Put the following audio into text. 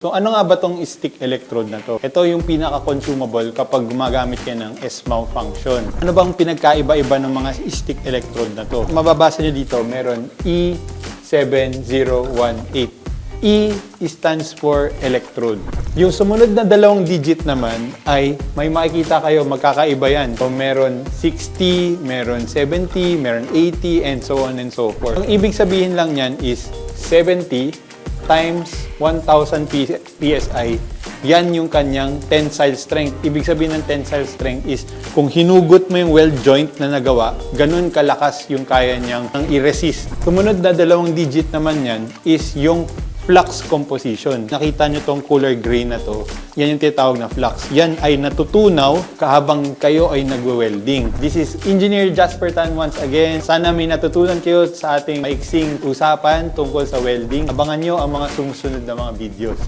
So ano nga ba tong stick electrode na to? Ito yung pinaka-consumable kapag gumagamit ka ng SMAW function. Ano bang pinagkaiba-iba ng mga stick electrode na to? Mababasa nyo dito, meron E7018. E stands for electrode. Yung sumunod na dalawang digit naman ay may makikita kayo, magkakaiba yan. So meron 60, meron 70, meron 80, and so on and so forth. Ang ibig sabihin lang yan is 70 times 1,000 PSI, yan yung kanyang tensile strength. Ibig sabihin ng tensile strength is kung hinugot mo yung weld joint na nagawa, ganun kalakas yung kaya niyang i-resist. Sumunod na dalawang digit naman yan is yung flux composition. Nakita nyo tong color gray na to, yan yung tinatawag na flux. Yan ay natutunaw kahabang kayo ay nagwe-welding. This is Engineer Jasper Tan once again. Sana may natutunan kayo sa ating maiksing usapan tungkol sa welding. Abangan nyo ang mga sumusunod na mga videos.